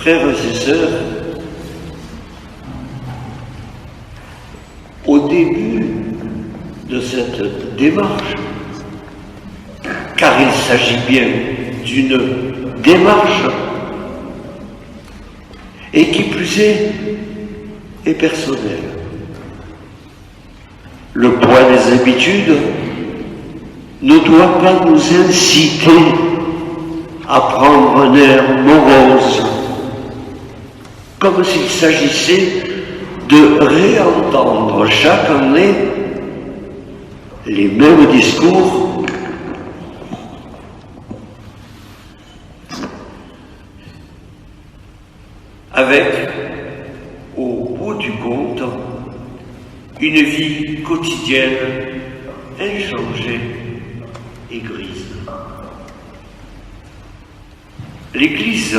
Frères et sœurs, au début de cette démarche, car il s'agit bien d'une démarche, et qui plus est personnelle. Le poids des habitudes ne doit pas nous inciter à prendre un air morose, comme s'il s'agissait de réentendre chaque année les mêmes discours avec, au bout du compte, une vie quotidienne inchangée et grise. L'Église,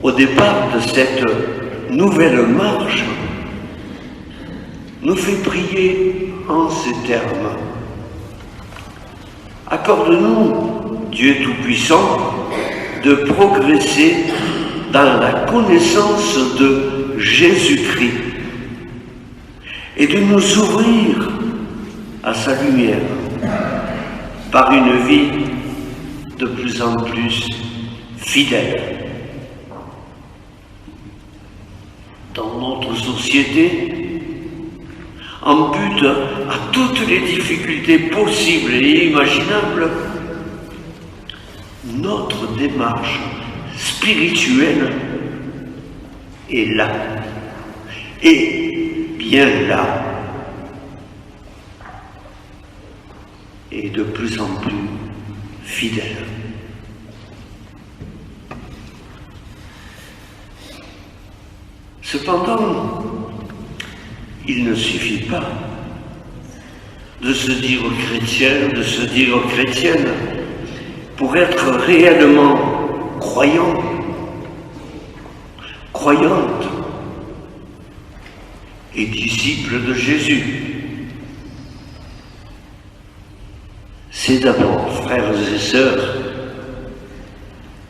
au départ de cette nouvelle marche, nous fait prier en ces termes. Accorde-nous, Dieu Tout-Puissant, de progresser dans la connaissance de Jésus-Christ et de nous ouvrir à sa lumière par une vie de plus en plus fidèle. Dans notre société, en but à toutes les difficultés possibles et imaginables, notre démarche spirituelle est là, et bien là, et de plus en plus fidèle. Cependant, il ne suffit pas de se dire chrétien, de se dire chrétienne, pour être réellement croyant, croyante et disciple de Jésus. C'est d'abord, frères et sœurs,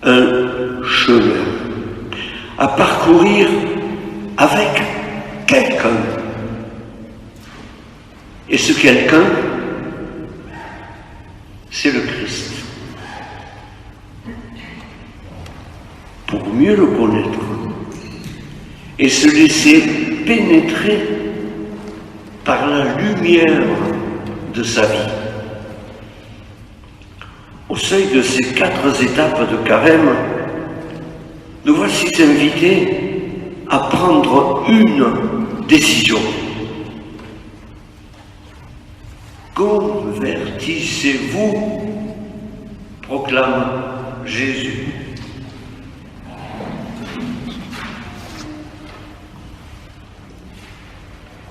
un chemin à parcourir avec quelqu'un. Et ce quelqu'un, c'est le Christ. Pour mieux le connaître et se laisser pénétrer par la lumière de sa vie. Au seuil de ces 4 étapes de carême, nous voici invités à prendre une décision. Convertissez-vous, proclame Jésus.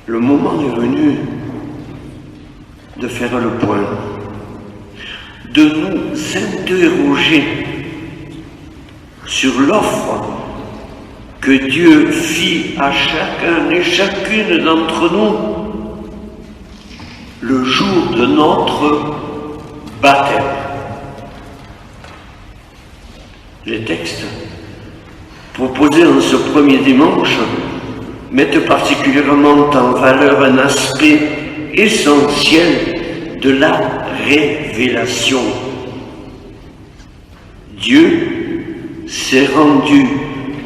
Le moment est venu de faire le point, de nous interroger sur l'offre que Dieu fit à chacun et chacune d'entre nous le jour de notre baptême. Les textes proposés en ce premier dimanche mettent particulièrement en valeur un aspect essentiel de la révélation. Dieu s'est rendu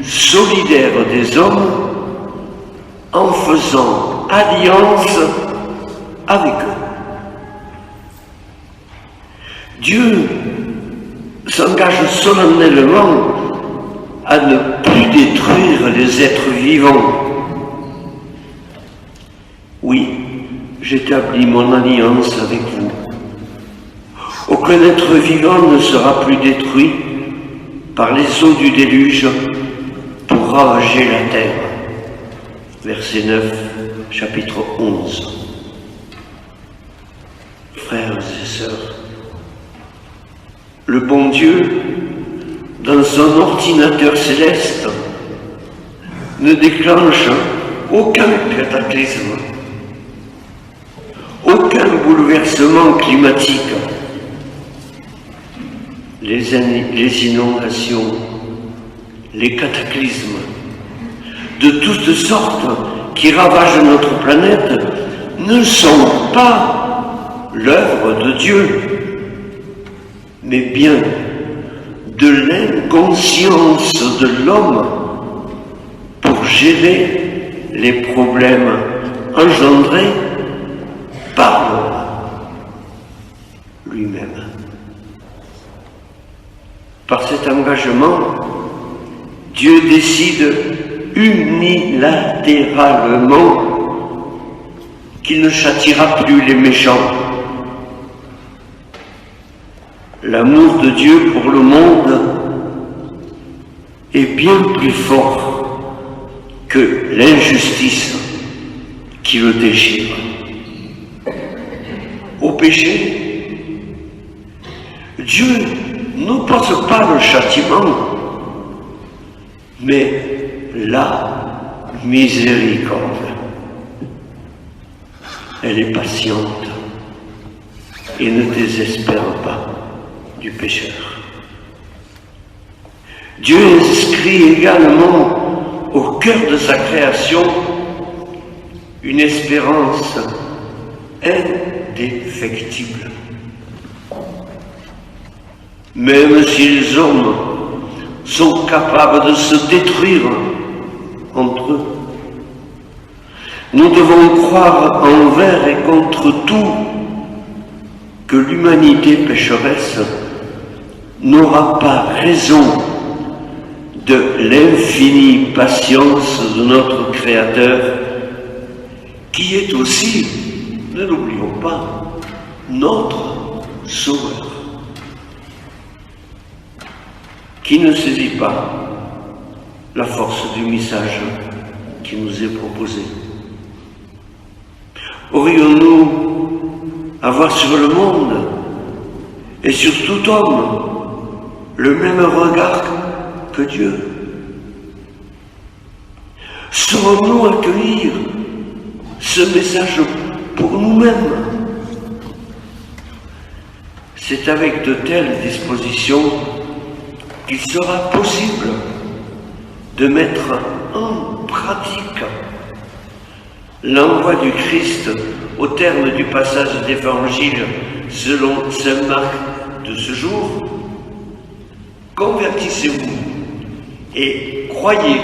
solidaire des hommes en faisant alliance avec eux. Dieu s'engage solennellement à ne plus détruire les êtres vivants. Oui, j'établis mon alliance avec vous. Aucun être vivant ne sera plus détruit par les eaux du déluge pour ravager la terre. Verset 9, chapitre 11. Frères et sœurs, le bon Dieu, dans son ordinateur céleste, ne déclenche aucun cataclysme, aucun bouleversement climatique. Les inondations, les cataclysmes de toutes sortes qui ravagent notre planète ne sont pas l'œuvre de Dieu, mais bien de l'inconscience de l'homme pour gérer les problèmes engendrés par l'homme lui-même. Par cet engagement, Dieu décide unilatéralement qu'il ne châtiera plus les méchants. L'amour de Dieu pour le monde est bien plus fort que l'injustice qui le déchire. Au péché, Dieu n'oppose pas le châtiment, mais la miséricorde. Elle est patiente et ne désespère pas du pécheur. Dieu inscrit également au cœur de sa création une espérance indéfectible. Même si les hommes sont capables de se détruire entre eux, nous devons croire envers et contre tout que l'humanité pécheresse n'aura pas raison de l'infinie patience de notre Créateur, qui est aussi, ne l'oublions pas, notre Sauveur, qui ne saisit pas la force du message qui nous est proposé. Aurions-nous à avoir sur le monde et sur tout homme le même regard que Dieu? Saurons-nous accueillir ce message pour nous-mêmes? C'est avec de telles dispositions qu'il sera possible de mettre en pratique l'envoi du Christ au terme du passage d'évangile selon saint Marc de ce jour. Convertissez-vous et croyez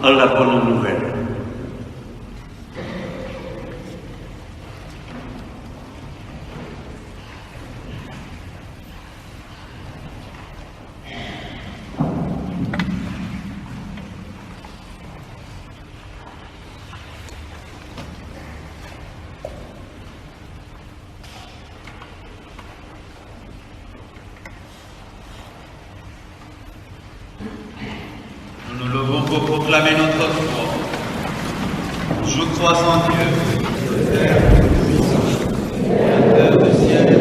en la bonne nouvelle. Nous nous levons pour proclamer notre foi. Je crois en Dieu, le Père, Créateur du ciel et de